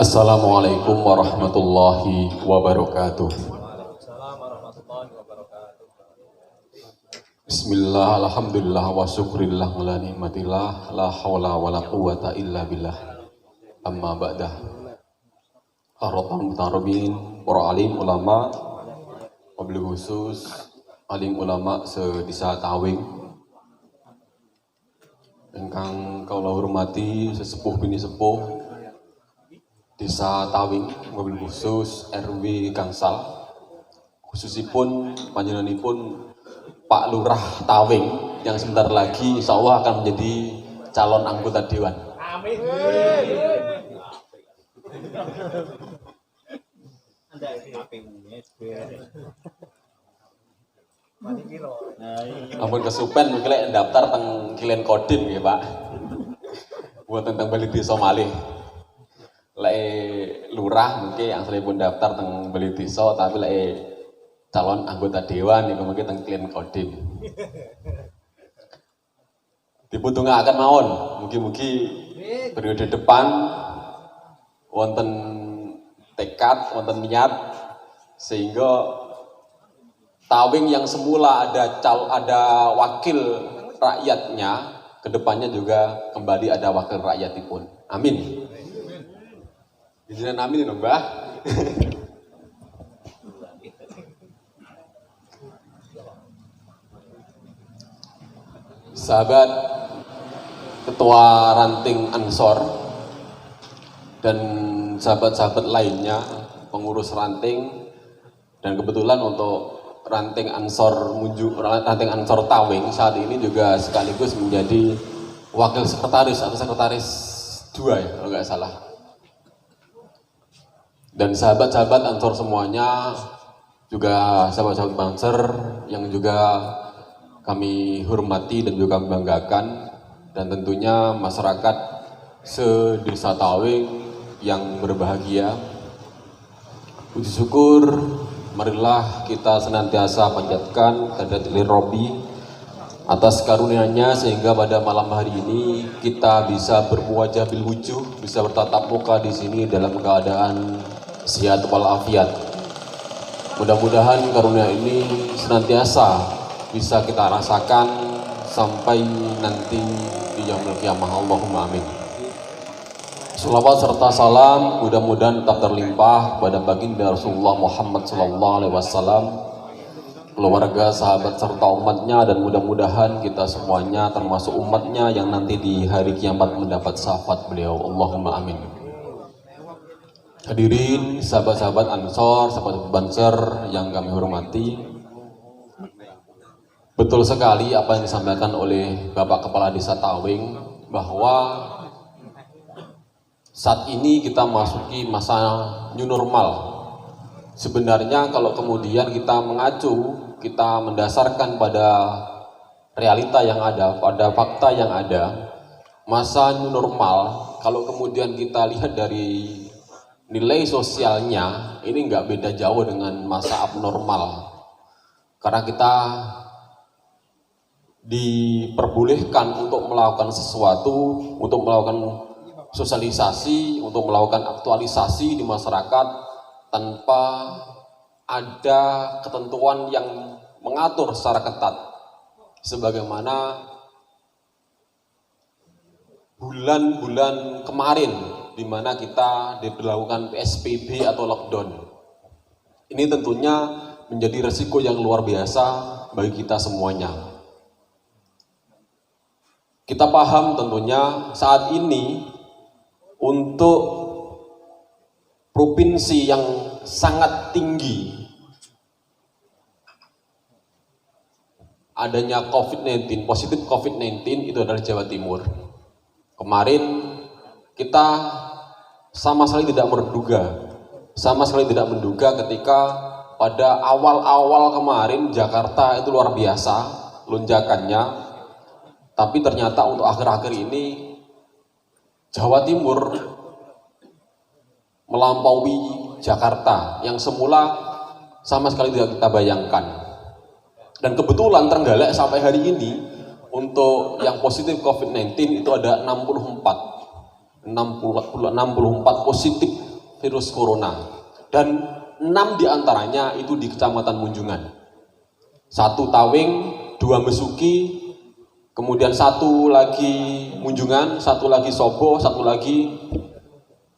Assalamualaikum warahmatullahi wabarakatuh. Bismillah, alhamdulillah, wa syukrillah, ala nikmatillah, la hawla wa la quwata illa billah. Amma ba'dah. Haratan mutarabin, para alim ulama, wabil khusus alim ulama sedisa Tawing, ingkang kaula hormati sesepuh bini sepuh Desa Tawing, wabil khusus RW Gangsal, khususipun panjenenganipun Pak Lurah Tawing yang sebentar lagi insya Allah akan menjadi calon anggota Dewan. Amin. Ampun kesupen mungkin daftar teng Kilen Kodim ya Pak. Buat tentang balik desa malih. Lek lurah mungkin yang pun daftar teng balik desa tapi lek calon anggota dewan yang mungkin teng Kilen Kodim. Dibutuhkan mawon, mugi-mugi periode depan wonten tekad, wonten niat sehingga Tawing yang semula ada wakil rakyatnya, kedepannya juga kembali ada wakil rakyatipun. Amin. Izinan amin dong, Mbah. Sahabat Ketua Ranting Ansor dan sahabat-sahabat lainnya, pengurus ranting, dan kebetulan untuk Ranting Ansor Ranting Ansor Tawing saat ini juga sekaligus menjadi wakil sekretaris atau sekretaris 2 ya kalau nggak salah. Dan sahabat-sahabat Ansor semuanya, juga sahabat-sahabat Banser yang juga kami hormati dan juga membanggakan, dan tentunya masyarakat se-Desa Tawing yang berbahagia. Puji syukur, marilah kita senantiasa panjatkan kehadirat Rabbi atas karunia-Nya sehingga pada malam hari ini kita bisa bermuwajah bil wujuh, bisa bertatap muka di sini dalam keadaan sehat walafiat. Mudah-mudahan karunia ini senantiasa bisa kita rasakan sampai nanti di yaumul qiyamah. Allahumma amin. Salawat serta salam mudah-mudahan tetap terlimpah pada baginda Rasulullah Muhammad SAW, keluarga, sahabat serta umatnya, dan mudah-mudahan kita semuanya termasuk umatnya yang nanti di hari kiamat mendapat syafaat beliau. Allahumma amin. Hadirin sahabat-sahabat Ansor, sahabat Banser yang kami hormati, betul sekali apa yang disampaikan oleh Bapak Kepala Desa Tawing bahwa saat ini kita masuki masa new normal. Sebenarnya kalau kemudian kita mengacu, kita mendasarkan pada realita yang ada, pada fakta yang ada, masa new normal, kalau kemudian kita lihat dari nilai sosialnya, ini nggak beda jauh dengan masa abnormal. Karena kita diperbolehkan untuk melakukan sesuatu, untuk melakukan sosialisasi, untuk melakukan aktualisasi di masyarakat tanpa ada ketentuan yang mengatur secara ketat. Sebagaimana bulan-bulan kemarin di mana kita diberlakukan PSBB atau lockdown. Ini tentunya menjadi resiko yang luar biasa bagi kita semuanya. Kita paham tentunya saat ini untuk provinsi yang sangat tinggi adanya COVID-19, positif COVID-19 itu adalah Jawa Timur. Kemarin kita sama sekali tidak menduga ketika pada awal-awal kemarin Jakarta itu luar biasa lonjakannya, tapi ternyata untuk akhir-akhir ini Jawa Timur melampaui Jakarta yang semula sama sekali tidak kita bayangkan. Dan kebetulan Trenggalek sampai hari ini untuk yang positif COVID-19 itu ada 64 positif virus corona. Dan 6 diantaranya itu di Kecamatan Munjungan. 1 Tawing, 2 Besuki, kemudian 1 lagi Munjungan, 1 lagi Sobo, 1 lagi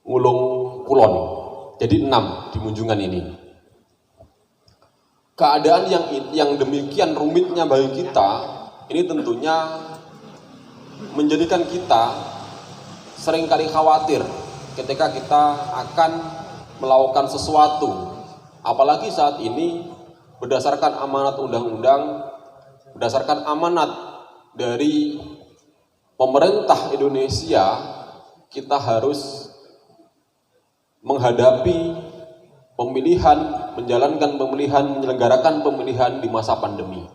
Ngulung Kulon. Jadi 6 di Munjungan ini. Keadaan yang demikian rumitnya bagi kita, ini tentunya menjadikan kita seringkali khawatir ketika kita akan melakukan sesuatu. Apalagi saat ini berdasarkan amanat undang-undang, berdasarkan amanat dari pemerintah Indonesia, kita harus menghadapi pemilihan, menjalankan pemilihan, menyelenggarakan pemilihan di masa pandemi.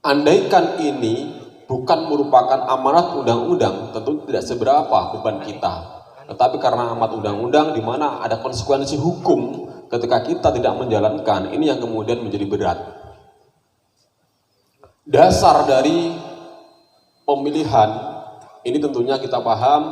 Andaikan ini bukan merupakan amanat undang-undang, tentu tidak seberapa beban kita. Tetapi karena amanat undang-undang di mana ada konsekuensi hukum ketika kita tidak menjalankan, ini yang kemudian menjadi berat. Dasar dari pemilihan ini tentunya kita paham,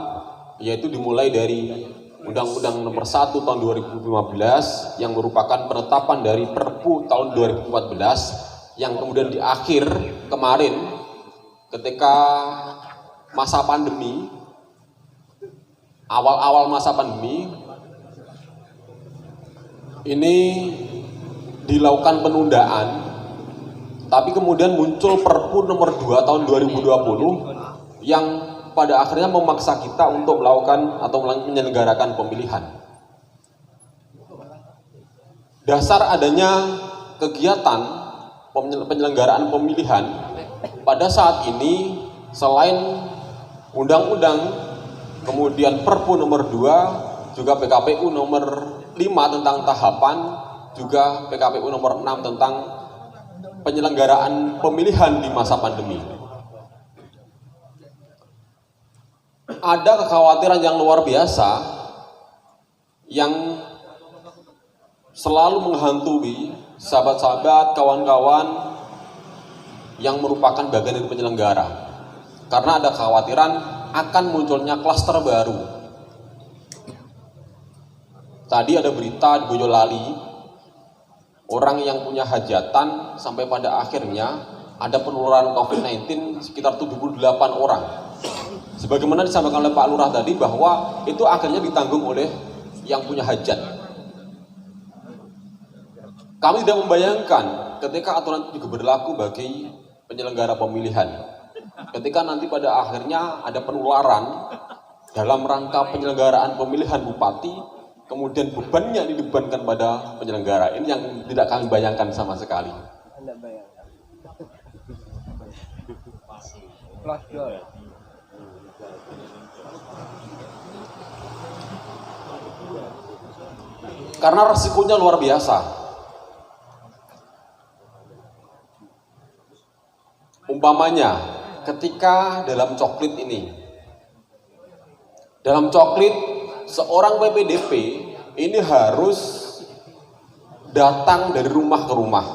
yaitu dimulai dari Undang-Undang Nomor 1 Tahun 2015 yang merupakan penetapan dari Perpu tahun 2014 yang kemudian di akhir kemarin ketika masa pandemi, awal-awal masa pandemi ini dilakukan penundaan, tapi kemudian muncul Perpu nomor 2 tahun 2020 yang pada akhirnya memaksa kita untuk melakukan atau menyelenggarakan pemilihan. Dasar adanya kegiatan penyelenggaraan pemilihan pada saat ini selain undang-undang, kemudian Perpu nomor 2, juga PKPU nomor 5 tentang tahapan, juga PKPU nomor 6 tentang penyelenggaraan pemilihan di masa pandemi. Ada kekhawatiran yang luar biasa yang selalu menghantui sahabat-sahabat, kawan-kawan yang merupakan bagian dari penyelenggara. Karena ada kekhawatiran akan munculnya klaster baru. Tadi ada berita di Boyolali, orang yang punya hajatan sampai pada akhirnya ada penularan COVID-19 sekitar 78 orang. Sebagaimana disampaikan oleh Pak Lurah tadi bahwa itu akhirnya ditanggung oleh yang punya hajat. Kami tidak membayangkan ketika aturan itu juga berlaku bagi penyelenggara pemilihan. Ketika nanti pada akhirnya ada penularan dalam rangka penyelenggaraan pemilihan bupati, kemudian bebannya dibebankan pada penyelenggara. Ini yang tidak kami bayangkan sama sekali. Karena resikonya luar biasa. Umpamanya ketika dalam coklit ini, dalam coklit seorang PPDP ini harus datang dari rumah ke rumah.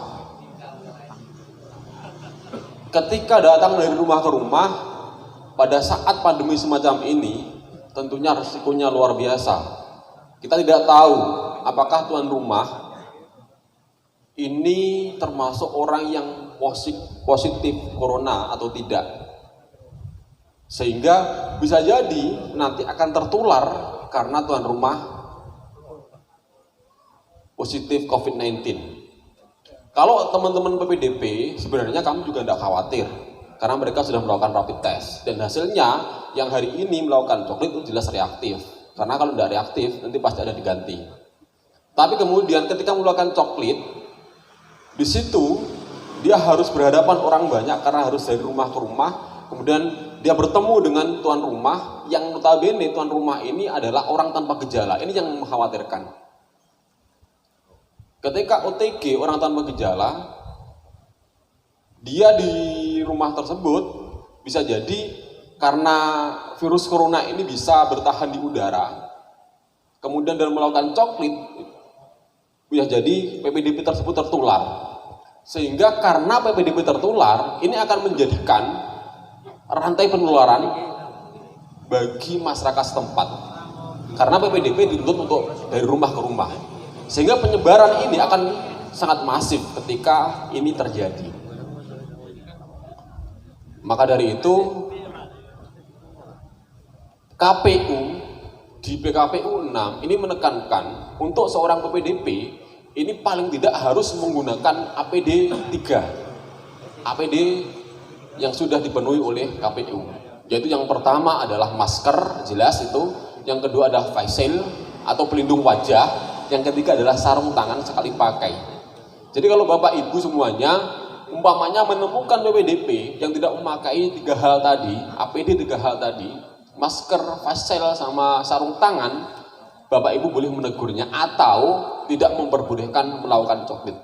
Ketika datang dari rumah ke rumah pada saat pandemi semacam ini, tentunya resikonya luar biasa. Kita tidak tahu apakah tuan rumah ini termasuk orang yang positif corona atau tidak. Sehingga bisa jadi nanti akan tertular karena tuan rumah positif COVID-19. Kalau teman-teman PPDP sebenarnya kami juga tidak khawatir karena mereka sudah melakukan rapid test dan hasilnya yang hari ini melakukan coklit itu jelas reaktif. Karena kalau tidak reaktif nanti pasti ada diganti. Tapi kemudian ketika melakukan coklit, di situ dia harus berhadapan orang banyak karena harus dari rumah ke rumah. Kemudian dia bertemu dengan tuan rumah yang notabene tuan rumah ini adalah orang tanpa gejala. Ini yang mengkhawatirkan. Ketika OTG orang tanpa gejala, dia di rumah tersebut bisa jadi karena virus corona ini bisa bertahan di udara, kemudian dalam melakukan coklit, bisa jadi PPDP tersebut tertular. Sehingga karena PPDP tertular, ini akan menjadikan rantai penularan bagi masyarakat setempat. Karena PPDP dituntut untuk dari rumah ke rumah. Sehingga penyebaran ini akan sangat masif ketika ini terjadi. Maka dari itu KPU di PKPU 6 ini menekankan untuk seorang PPDP ini paling tidak harus menggunakan APD 3. APD yang sudah dipenuhi oleh KPU. Yaitu yang pertama adalah masker, jelas itu. Yang kedua adalah face shield atau pelindung wajah. Yang ketiga adalah sarung tangan sekali pakai. Jadi kalau Bapak Ibu semuanya umpamanya menemukan PPDP yang tidak memakai 3 hal tadi, APD 3 hal tadi, masker, face shield sama sarung tangan, Bapak Ibu boleh menegurnya atau tidak memperbolehkan melakukan coklit.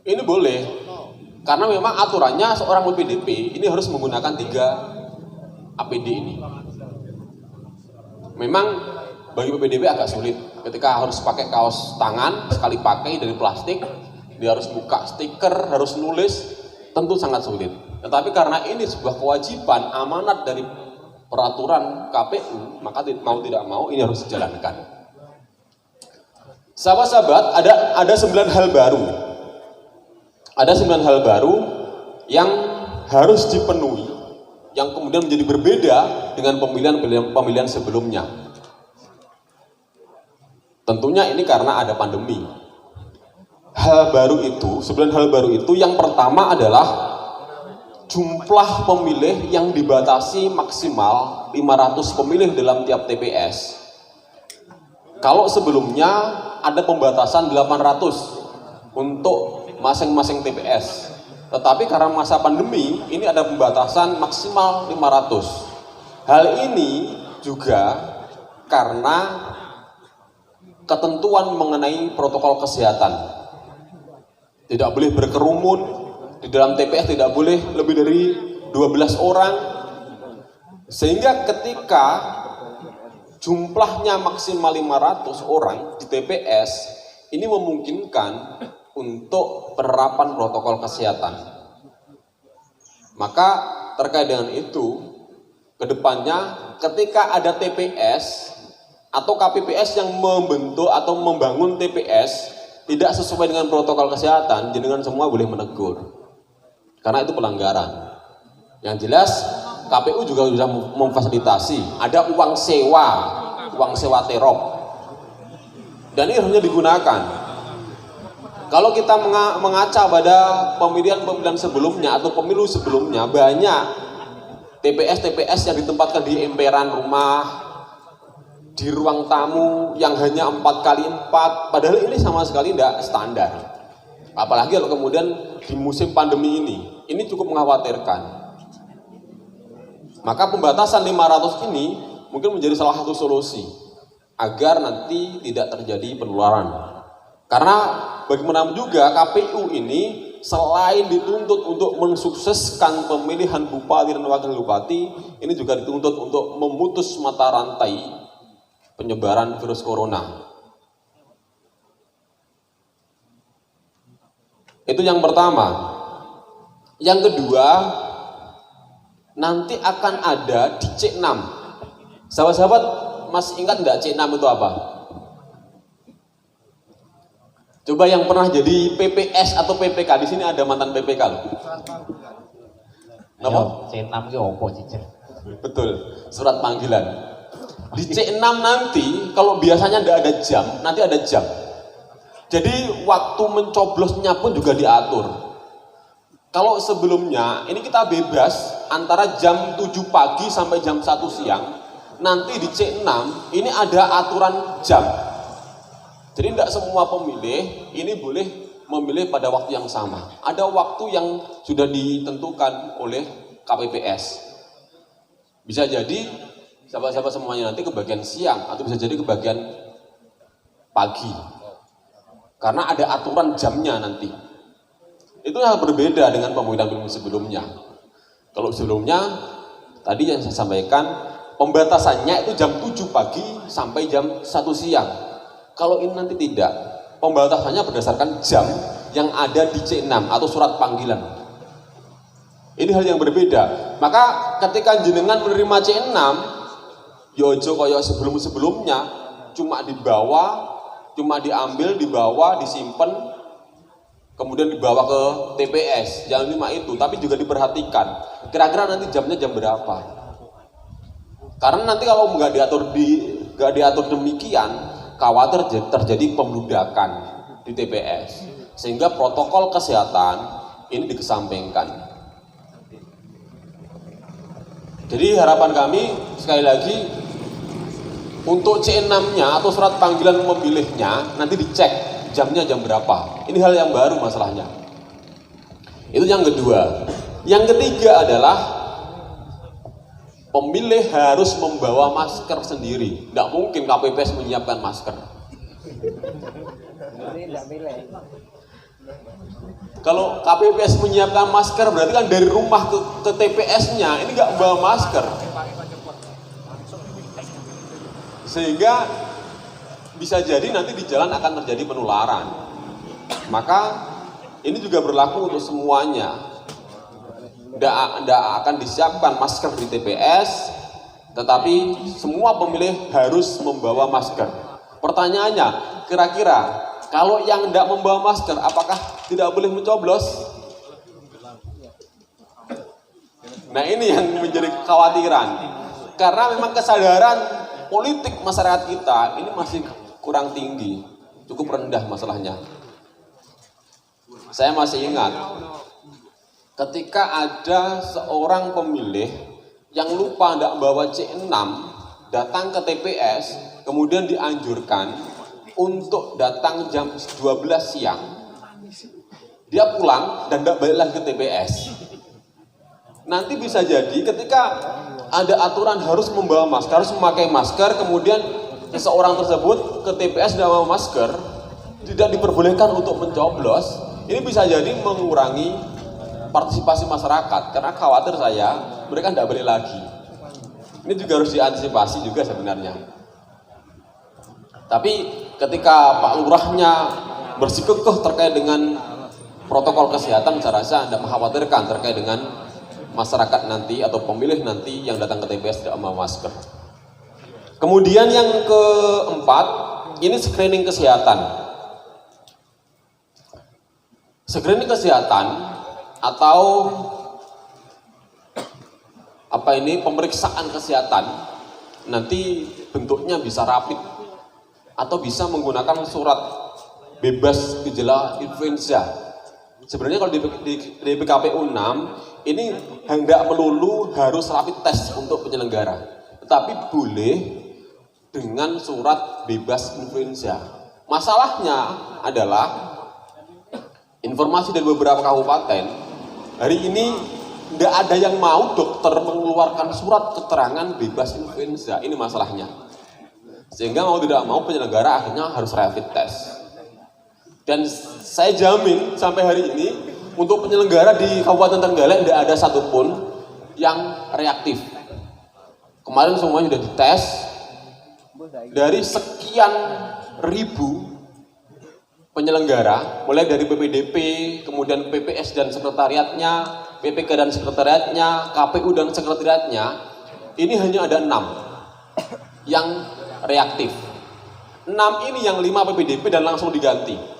Ini boleh, karena memang aturannya seorang PPDP ini harus menggunakan 3 APD ini. Memang bagi PPDP agak sulit ketika harus pakai kaos tangan sekali pakai dari plastik, dia harus buka stiker, harus nulis, tentu sangat sulit. Tetapi karena ini sebuah kewajiban amanat dari peraturan KPU, maka mau tidak mau ini harus dijalankan. Sahabat-sahabat, ada 9 hal baru. Ada 9 hal baru yang harus dipenuhi, yang kemudian menjadi berbeda dengan pemilihan sebelumnya. Tentunya ini karena ada pandemi. Hal baru itu, 9 hal baru itu, yang pertama adalah jumlah pemilih yang dibatasi maksimal 500 pemilih dalam tiap TPS. Kalau sebelumnya ada pembatasan 800 untuk masing-masing TPS. Tetapi karena masa pandemi, ini ada pembatasan maksimal 500. Hal ini juga karena ketentuan mengenai protokol kesehatan. Tidak boleh berkerumun, di dalam TPS tidak boleh lebih dari 12 orang. Sehingga ketika jumlahnya maksimal 500 orang di TPS, ini memungkinkan untuk penerapan protokol kesehatan. Maka terkait dengan itu, kedepannya ketika ada TPS atau KPPS yang membentuk atau membangun TPS tidak sesuai dengan protokol kesehatan, jenengan semua boleh menegur. Karena itu pelanggaran. Yang jelas KPU juga sudah memfasilitasi, ada uang sewa terop. Dan ini harusnya digunakan. Kalau kita mengaca pada pemilihan sebelumnya atau pemilu sebelumnya, banyak TPS yang ditempatkan di emperan rumah, di ruang tamu yang hanya 4x4, padahal ini sama sekali tidak standar. Apalagi kalau kemudian di musim pandemi ini cukup mengkhawatirkan. Maka pembatasan 500 ini mungkin menjadi salah satu solusi agar nanti tidak terjadi penularan. Karena bagaimanapun juga KPU ini selain dituntut untuk mensukseskan pemilihan bupati dan wakil bupati, ini juga dituntut untuk memutus mata rantai penyebaran virus corona. Itu yang pertama. Yang kedua, nanti akan ada di C6. Sahabat-sahabat masih ingat enggak C6 itu apa? Coba yang pernah jadi PPS atau PPK, di sini ada mantan PPK loh. Kenapa? C6 itu apa sih? Betul, surat panggilan. Di C6 nanti, kalau biasanya tidak ada jam, nanti ada jam. Jadi waktu mencoblosnya pun juga diatur. Kalau sebelumnya, ini kita bebas antara jam 7 pagi sampai jam 1 siang. Nanti di C6, ini ada aturan jam. Jadi tidak semua pemilih ini boleh memilih pada waktu yang sama. Ada waktu yang sudah ditentukan oleh KPPS. Bisa jadi sahabat-sahabat semuanya nanti ke bagian siang atau bisa jadi ke bagian pagi. Karena ada aturan jamnya nanti. Itu hal berbeda dengan pemilihan sebelumnya. Kalau sebelumnya tadi yang saya sampaikan pembatasannya itu jam 7 pagi sampai jam 1 siang. Kalau ini nanti tidak, pembatasannya berdasarkan jam yang ada di C6 atau surat panggilan. Ini hal yang berbeda. Maka ketika jenengan menerima C6, Yojo kaya sebelum-sebelumnya cuma diambil, dibawa, disimpan, kemudian dibawa ke TPS. Jangan cuma itu, tapi juga diperhatikan. Kira-kira nanti jamnya jam berapa? Karena nanti kalau nggak diatur demikian, khawatir terjadi pembludakan di TPS. Sehingga protokol kesehatan ini dikesampingkan. Jadi harapan kami sekali lagi untuk C6-nya atau surat panggilan memilihnya nanti dicek jamnya jam berapa. Ini hal yang baru masalahnya. Itu yang kedua. Yang ketiga adalah pemilih harus membawa masker sendiri. Tidak mungkin KPPS menyiapkan masker. Kalau KPPS menyiapkan masker berarti kan dari rumah ke TPS-nya ini nggak bawa masker, sehingga bisa jadi nanti di jalan akan terjadi penularan. Maka ini juga berlaku untuk semuanya. Tidak akan disiapkan masker di TPS, tetapi semua pemilih harus membawa masker. Pertanyaannya, kira-kira kalau yang tidak membawa masker, apakah tidak boleh mencoblos? Nah ini yang menjadi kekhawatiran. Karena memang kesadaran politik masyarakat kita ini masih kurang tinggi, cukup rendah masalahnya. Saya masih ingat, ketika ada seorang pemilih yang lupa tidak membawa C6, datang ke TPS, kemudian dianjurkan untuk datang jam 12 siang. Dia pulang dan tidak balik lagi ke TPS. Nanti bisa jadi ketika ada aturan harus membawa masker, harus memakai masker, kemudian seseorang tersebut ke TPS tidak membawa masker, tidak diperbolehkan untuk mencoblos, ini bisa jadi mengurangi partisipasi masyarakat, karena khawatir saya mereka tidak balik lagi. Ini juga harus diantisipasi juga sebenarnya. Tapi ketika Pak Lurahnya bersikukuh terkait dengan protokol kesehatan, saya rasa Anda mengkhawatirkan terkait dengan masyarakat nanti atau pemilih nanti yang datang ke TPS tidak membawa masker. Kemudian yang keempat, ini screening kesehatan. Screening kesehatan atau pemeriksaan kesehatan nanti bentuknya bisa rapid atau bisa menggunakan surat bebas gejala influenza. Sebenarnya kalau di PKPU 6 ini tidak melulu harus rapid test untuk penyelenggara, tetapi boleh dengan surat bebas influenza. Masalahnya adalah informasi dari beberapa kabupaten hari ini tidak ada yang mau dokter mengeluarkan surat keterangan bebas influenza. Ini masalahnya. Sehingga mau tidak mau penyelenggara akhirnya harus rapid test. Dan saya jamin sampai hari ini untuk penyelenggara di Kabupaten Trenggalek tidak ada satupun yang reaktif. Kemarin semuanya sudah dites. Dari sekian ribu penyelenggara, mulai dari PPDP, kemudian PPS dan sekretariatnya, PPK dan sekretariatnya, KPU dan sekretariatnya, ini hanya ada 6 yang reaktif. 6 ini yang 5 PPDP dan langsung diganti.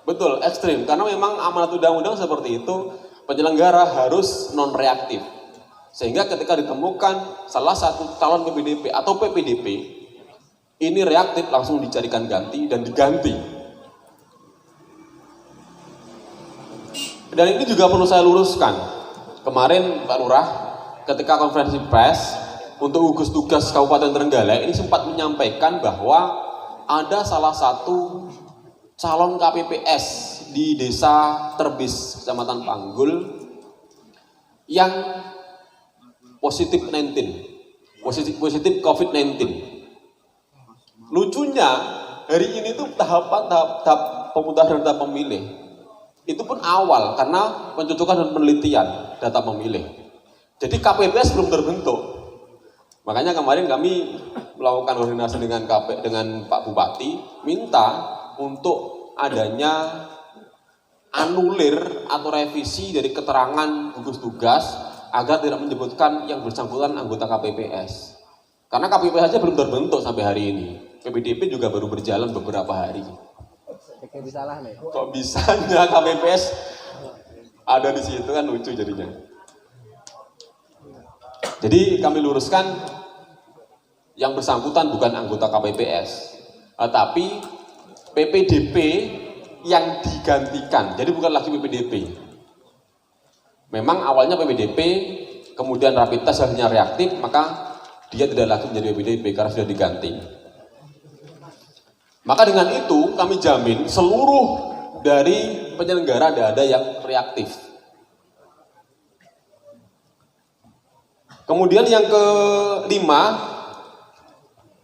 Betul, ekstrim. Karena memang amanat undang-undang seperti itu, penyelenggara harus non-reaktif. Sehingga ketika ditemukan salah satu calon PPDP atau PPDP, ini reaktif langsung dicarikan ganti dan diganti. Dan ini juga perlu saya luruskan. Kemarin Pak Lurah ketika konferensi pers untuk gugus tugas Kabupaten Trenggalek ini sempat menyampaikan bahwa ada salah satu calon KPPS di Desa Terbis, Kecamatan Panggul yang positif COVID-19. Lucunya hari ini tuh tahap pemutahiran data pemilih itu pun awal karena pencocokan dan penelitian data pemilih. Jadi KPPS belum terbentuk. Makanya kemarin kami melakukan koordinasi dengan Pak Bupati, minta untuk adanya anulir atau revisi dari keterangan gugus tugas agar tidak menyebutkan yang bersangkutan anggota KPPS. Karena KPPS saja belum terbentuk sampai hari ini. PPDP juga baru berjalan beberapa hari. Kok bisanya KPPS ada di situ, kan lucu jadinya. Jadi kami luruskan, yang bersangkutan bukan anggota KPPS, tapi PPDP yang digantikan. Jadi bukan lagi PPDP. Memang awalnya PPDP, kemudian rapid test hasilnya reaktif, maka dia tidak lagi menjadi PPDP karena sudah diganti. Maka dengan itu kami jamin seluruh dari penyelenggara tidak ada yang reaktif. Kemudian yang kelima,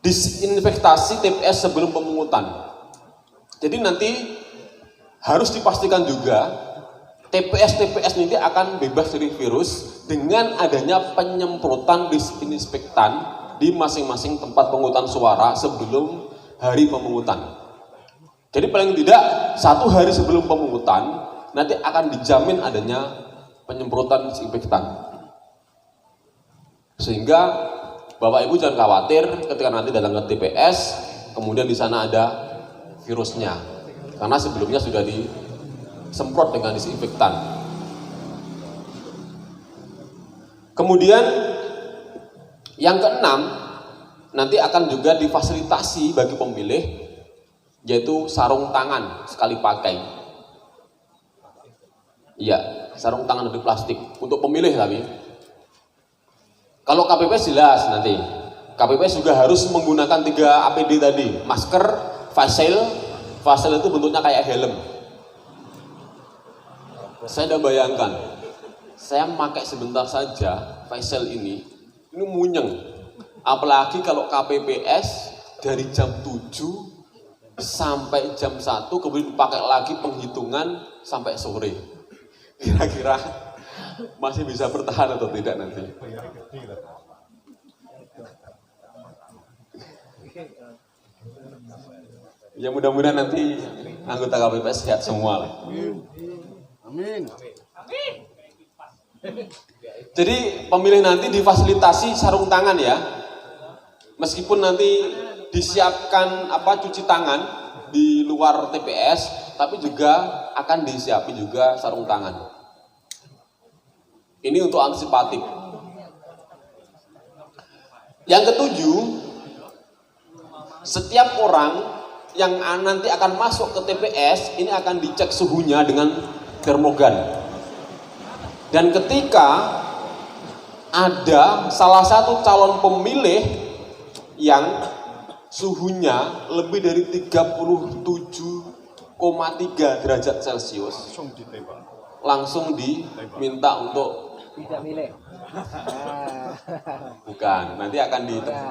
disinfektasi TPS sebelum pemungutan. Jadi nanti harus dipastikan juga TPS nanti akan bebas dari virus dengan adanya penyemprotan disinfektan di masing-masing tempat pemungutan suara sebelum hari pemungutan. Jadi paling tidak 1 hari sebelum pemungutan nanti akan dijamin adanya penyemprotan disinfektan. Sehingga Bapak Ibu jangan khawatir ketika nanti datang ke TPS kemudian di sana ada virusnya. Karena sebelumnya sudah disemprot dengan disinfektan. Kemudian yang keenam, nanti akan juga difasilitasi bagi pemilih yaitu sarung tangan sekali pakai. Iya, sarung tangan dari plastik untuk pemilih tapi. Kalau KPPS jelas nanti. KPPS juga harus menggunakan 3 APD tadi, masker, face shield itu bentuknya kayak helm. Saya udah bayangkan, saya memakai sebentar saja face shield ini munyeng. Apalagi kalau KPPS dari jam 7 sampai jam 1 kemudian dipakai lagi penghitungan sampai sore. Kira-kira masih bisa bertahan atau tidak nanti? Ya mudah-mudahan nanti anggota KPPS sehat semua lah. Amin. Jadi pemilih nanti difasilitasi sarung tangan ya. Meskipun nanti disiapkan cuci tangan di luar TPS, tapi juga akan disiapin juga sarung tangan. Ini untuk antisipatif. Yang ketujuh, setiap orang yang nanti akan masuk ke TPS ini akan dicek suhunya dengan termogan. Dan ketika ada salah satu calon pemilih yang suhunya lebih dari 37,3 derajat Celcius, langsung diminta untuk tidak milih. Bukan, nanti akan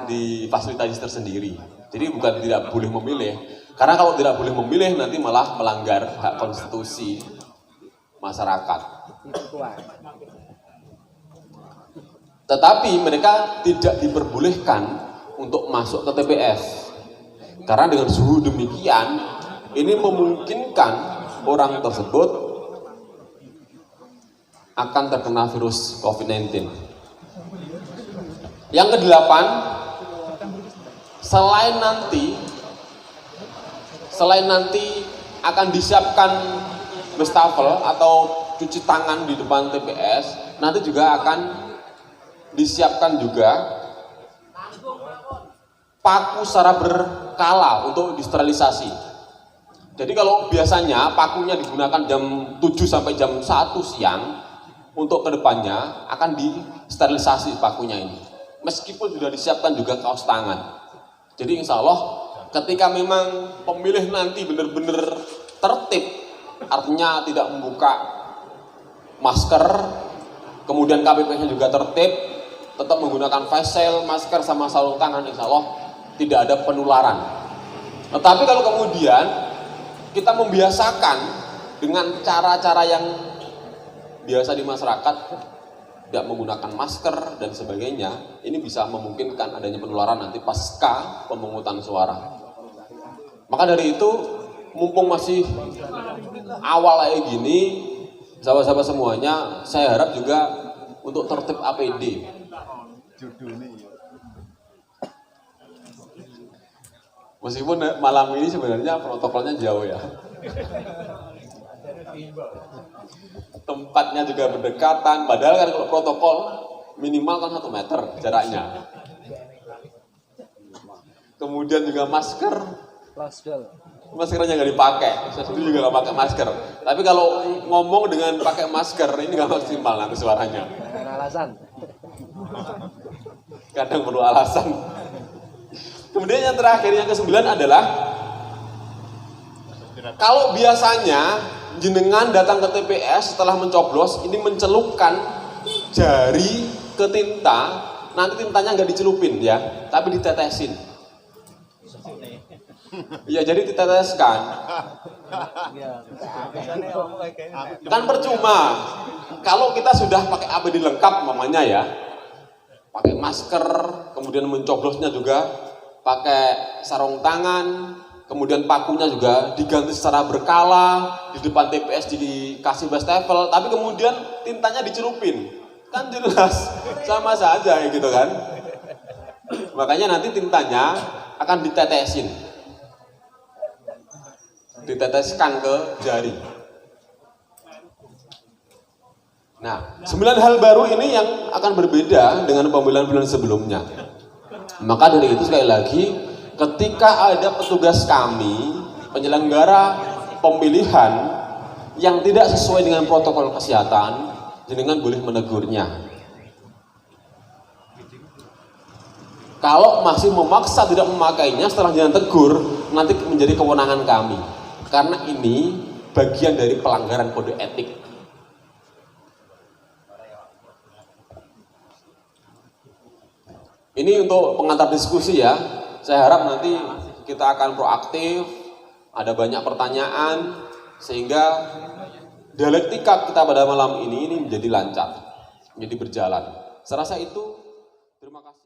difasilitasi tersendiri. Jadi bukan tidak boleh memilih, karena kalau tidak boleh memilih nanti malah melanggar hak konstitusi masyarakat. Tetapi mereka tidak diperbolehkan untuk masuk ke TPS. Karena dengan suhu demikian, ini memungkinkan orang tersebut akan terkena virus COVID-19. Yang kedelapan, selain nanti akan disiapkan wastafel atau cuci tangan di depan TPS, nanti juga akan disiapkan juga paku secara berkala untuk disterilisasi. Jadi kalau biasanya pakunya digunakan jam 7 sampai jam 1 siang, untuk kedepannya akan disterilisasi pakunya ini. Meskipun sudah disiapkan juga kaos tangan. Jadi insya Allah ketika memang pemilih nanti benar-benar tertib, artinya tidak membuka masker, kemudian KPPS-nya juga tertib, tetap menggunakan face shield, masker sama sarung tangan, insya Allah tidak ada penularan. Tetapi kalau kemudian kita membiasakan dengan cara-cara yang biasa di masyarakat, tidak menggunakan masker dan sebagainya, ini bisa memungkinkan adanya penularan nanti pasca pemungutan suara. Maka dari itu, mumpung masih awal kayak gini, sahabat-sahabat semuanya, saya harap juga untuk tertib APD. Meskipun malam ini sebenarnya protokolnya jauh ya. Tempatnya juga berdekatan, padahal kan kalau protokol minimal kan 1 meter jaraknya. Kemudian juga maskernya nggak dipakai, saya sendiri juga nggak pakai masker. Tapi kalau ngomong dengan pakai masker ini nggak maksimal nanti suaranya. Alasan. Kadang perlu alasan. Kemudian yang terakhir, yang ke-9 adalah kalau biasanya jenengan datang ke TPS setelah mencoblos ini mencelupkan jari ke tinta, nanti tintanya nggak dicelupin ya, tapi ditetesin. Ya jadi diteteskan. Kan percuma. Kalau kita sudah pakai APD lengkap mamanya ya, pakai masker, kemudian mencoblosnya juga pakai sarung tangan, kemudian pakunya juga diganti secara berkala, di depan TPS dikasih wastafel, tapi kemudian tintanya dicelupin, kan jelas sama saja gitu kan. Makanya nanti tintanya akan diteteskan ke jari. Nah, 9 hal baru ini yang akan berbeda dengan pemilihan-pemilihan sebelumnya. Maka dari itu sekali lagi, ketika ada petugas kami, penyelenggara pemilihan yang tidak sesuai dengan protokol kesehatan, jenengan boleh menegurnya. Kalau masih memaksa tidak memakainya, setelah jenengan tegur, nanti menjadi kewenangan kami. Karena ini bagian dari pelanggaran kode etik. Ini untuk pengantar diskusi ya. Saya harap nanti kita akan proaktif, ada banyak pertanyaan, sehingga dialektika kita pada malam ini menjadi lancar, menjadi berjalan. Saya rasa itu, terima kasih.